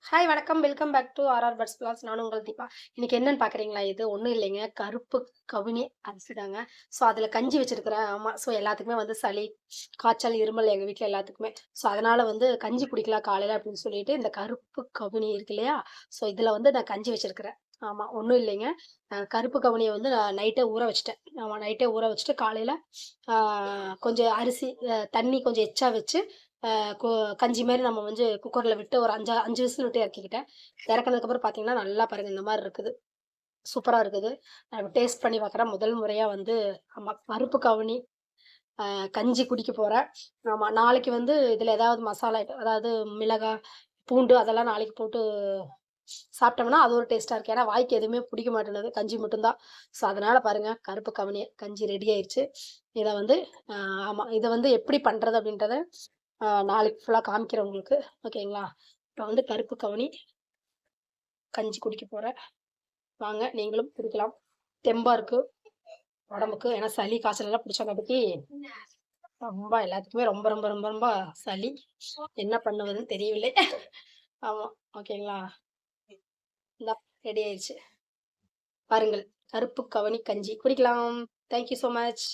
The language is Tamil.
ஹாய் வணக்கம். Welcome back to RR buds blogs. நானும் உங்கள் தீபா. இன்னைக்கு என்னன்னு பார்க்குறீங்களா? இது ஒண்ணும் இல்லைங்க. கருப்பு கவுனி அரிசிதாங்க. ஸோ அதில கஞ்சி வச்சிருக்கிறேன். ஆமா. ஸோ எல்லாத்துக்குமே வந்து சளி, காய்ச்சல், இருமல் எங்க வீட்ல எல்லாத்துக்குமே. ஸோ அதனால வந்து கஞ்சி குடிக்கலாம் காலையில அப்படின்னு சொல்லிட்டு இந்த கருப்பு கவுனி இருக்கு இல்லையா? ஸோ இதில வந்து நான் கஞ்சி வச்சிருக்கிறேன். ஆமா. ஒண்ணும் இல்லைங்க. கருப்பு கவுனிய வந்து நான் நைட்டே ஊற வச்சுட்டேன். ஆமா. நைட்டே ஊற வச்சுட்டு காலையில ஆ கொஞ்சம் அரிசி தண்ணி கொஞ்சம் எச்சா வச்சு அ கொ கஞ்சி மாரி நம்ம வந்து குக்கர்ல விட்டு ஒரு 5 விசில் விட்டு இறக்கிக்கிட்டேன். இறக்குனதுக்கப்புறம் பார்த்தீங்கன்னா, நல்லா பாருங்க இந்த மாரி இருக்குது. சூப்பரா இருக்குது. நான் இப்ப டேஸ்ட் பண்ணி பார்க்குறேன். முதல் முறையா வந்து ஆமா பருப்பு கவுனி கஞ்சி குடிக்க போறேன். ஆமா. நாளைக்கு வந்து இதில ஏதாவது மசாலா ஐட்டம் அதாவது மிளகாய், பூண்டு அதெல்லாம் நாளைக்கு போட்டு சாப்பிட்டோம்னா, அது ஒரு டேஸ்ட்டா இருக்கு. ஏன்னா வாய்க்கு எதுவுமே பிடிக்க மாட்டேன்னுது. கஞ்சி மட்டும் தான். ஸோ அதனால பாருங்க கருப்பு கவுனி கஞ்சி ரெடி ஆயிருச்சு. இத வந்து அ ஆமா. இத வந்து எப்படி பண்றது அப்படின்றத நாளைக்கு ஃபுல்லா காமிக்கிறேன் உங்களுக்கு. ஓகேங்களா? இப்ப வந்து கருப்பு கவுனி கஞ்சி குடிக்க போறேன். வாங்க நீங்களும் குடிக்கலாம். தெம்பா இருக்கு உடம்புக்கு. ஏன்னா சளி, காய்ச்சல் எல்லாம் பிடிச்சங்காட்டிக்கு ரொம்ப எல்லாத்துக்குமே ரொம்ப ரொம்ப ரொம்ப ரொம்ப சளி. என்ன பண்ணுவதுன்னு தெரியவில்லை. ஆமா. ஓகேங்களா? இந்தா ரெடி ஆயிருச்சு. பாருங்கள். கருப்பு கவனி கஞ்சி குடிக்கலாம். Thank you so much.